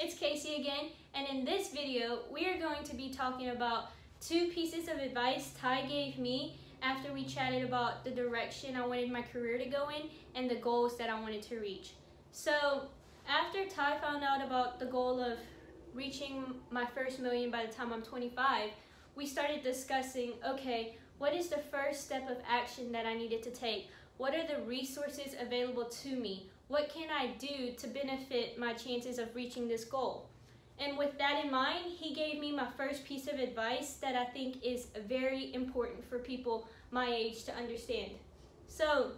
it's Kasey again, and in this video we are going to be talking about 2 pieces of advice Ty gave me after we chatted about the direction I wanted my career to go in and the goals that I wanted to reach. So after Ty found out about the goal of reaching my first million by the time I'm 25, we started discussing, okay, what is the first step of action that I needed to take? What are the resources available to me? What can I do to benefit my chances of reaching this goal? And with that in mind, he gave me my first piece of advice that I think is very important for people my age to understand. So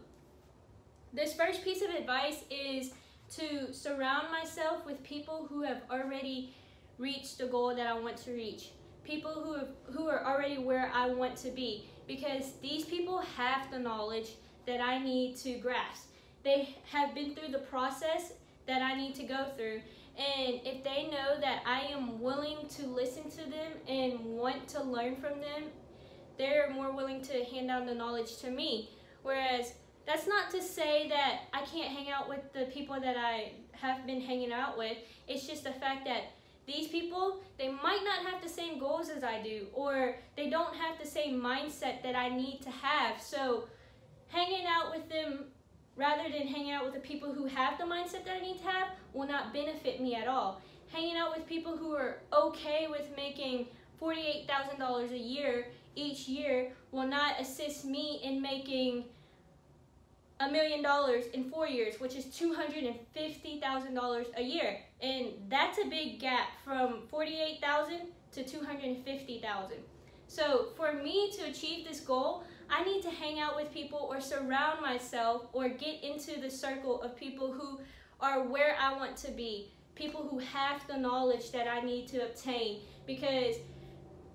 this first piece of advice is to surround myself with people who have already reached the goal that I want to reach. People who are already where I want to be, because these people have the knowledge that I need to grasp. They have been through the process that I need to go through, and if they know that I am willing to listen to them and want to learn from them, they're more willing to hand down the knowledge to me. Whereas that's not to say that I can't hang out with the people that I have been hanging out with. It's just the fact that these people, they might not have the same goals as I do, or they don't have the same mindset that I need to have. So hanging out with them rather than hanging out with the people who have the mindset that I need to have will not benefit me at all. Hanging out with people who are okay with making $48,000 a year each year will not assist me in making $1 million in 4 years, which is $250,000 a year. And that's a big gap from $48,000 to $250,000. So for me to achieve this goal, I need to hang out with people or surround myself or get into the circle of people who are where I want to be, people who have the knowledge that I need to obtain, because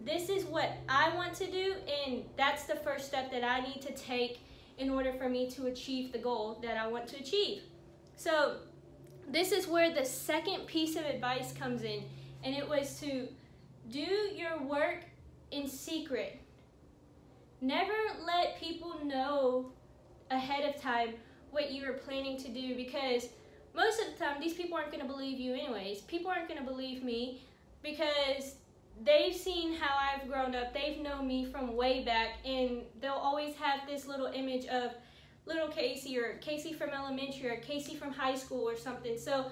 this is what I want to do, and that's the first step that I need to take in order for me to achieve the goal that I want to achieve. So this is where the second piece of advice comes in, and it was to do your work in secret. Never let people know ahead of time what you are planning to do, because most of the time these people aren't going to believe you anyways. People aren't going to believe me because they've seen how I've grown up. They've known me from way back, and they'll always have this little image of little Kasey, or Kasey from elementary, or Kasey from high school or something. So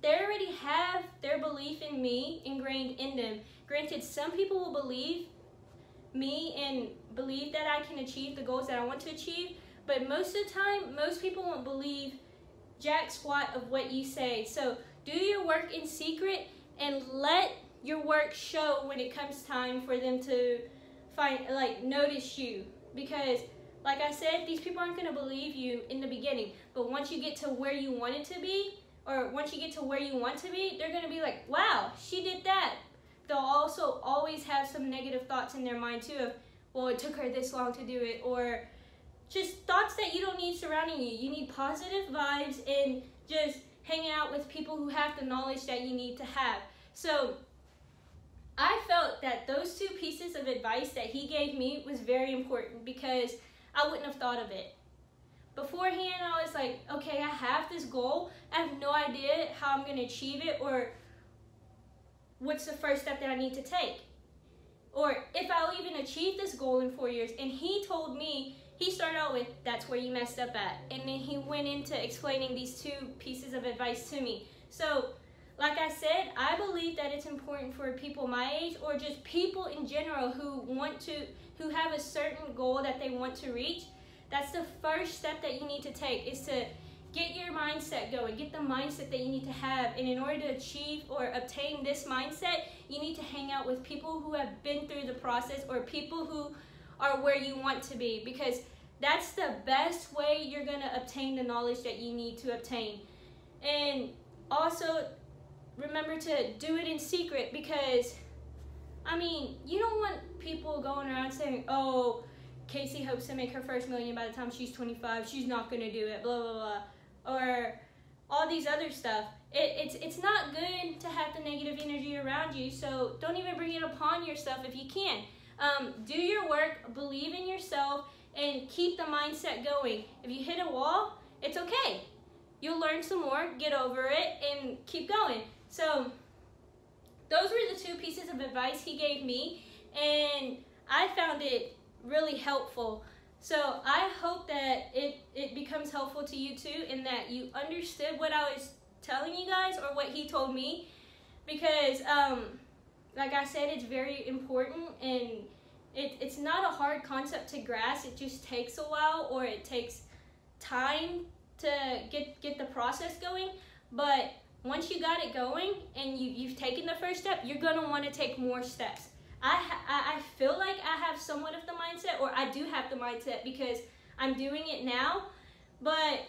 they already have their belief in me ingrained in them. Granted, some people will believe me and believe that I can achieve the goals that I want to achieve, but most of the time, most people won't believe jack squat of what you say. So do your work in secret and let your work show when it comes time for them to notice you, because like I said, these people aren't going to believe you in the beginning, but once you get to where you want it to be, or once you get to where you want to be, they're going to be like, wow, she did that. They'll also always have some negative thoughts in their mind too of, well, it took her this long to do it, or just thoughts that you don't need surrounding you. You need positive vibes and just hanging out with people who have the knowledge that you need to have. So I felt that those 2 pieces of advice that he gave me was very important, because I wouldn't have thought of it. Beforehand, I was like, okay, I have this goal. I have no idea how I'm going to achieve it, or what's the first step that I need to take, or if I'll even achieve this goal in 4 years. And he told me, he started out with, that's where you messed up at. And then he went into explaining these 2 pieces of advice to me. So like I said, I believe that it's important for people my age, or just people in general who have a certain goal that they want to reach. That's the first step that you need to take, is to get your mindset going, get the mindset that you need to have. And in order to achieve or obtain this mindset, you need to hang out with people who have been through the process, or people who are where you want to be, because that's the best way you're going to obtain the knowledge that you need to obtain. And also remember to do it in secret, because I mean, you don't want people going around saying, oh, Kasey hopes to make her first million by the time she's 25. She's not going to do it, blah, blah, blah. Or all these other stuff. It's not good to have the negative energy around you, so don't even bring it upon yourself if you can. Do your work, believe in yourself, and keep the mindset going. If you hit a wall, it's okay. you'll learn some more, get over it, and keep going. So those were the 2 pieces of advice he gave me, and I found it really helpful. So I hope that it becomes helpful to you too, and that you understood what I was telling you guys, or what he told me, because like I said, it's very important, and it's not a hard concept to grasp. It just takes a while, or it takes time to get the process going. But once you got it going and you've taken the first step, you're going to want to take more steps. I feel like I have somewhat of the mindset, or I do have the mindset, because I'm doing it now. But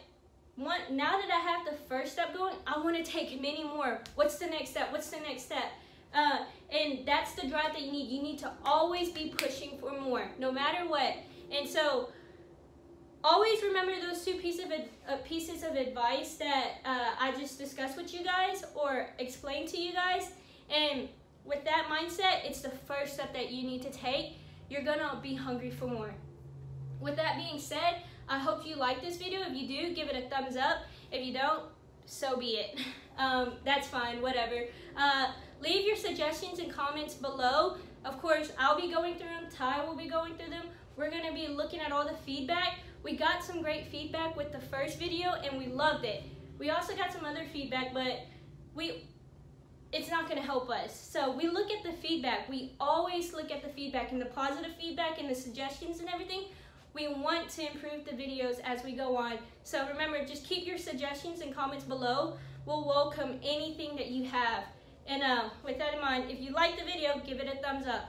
now that I have the first step going, I want to take many more. What's the next step? What's the next step? And that's the drive that you need. You need to always be pushing for more, no matter what. And so always remember those 2 pieces of advice that I just discussed with you guys, or explained to you guys. And with that mindset, it's the first step that you need to take. You're gonna be hungry for more. With that being said, I hope you like this video. If you do, give it a thumbs up. If you don't, so be it. That's fine, whatever. Leave your suggestions and comments below. Of course, I'll be going through them. Ty will be going through them. We're gonna be looking at all the feedback. We got some great feedback with the first video, and we loved it. We also got some other feedback, but it's not going to help us. So we look at the feedback. We always look at the feedback, and the positive feedback and the suggestions and everything. We want to improve the videos as we go on. So remember, just keep your suggestions and comments below. We'll welcome anything that you have. And with that in mind, if you like the video, give it a thumbs up.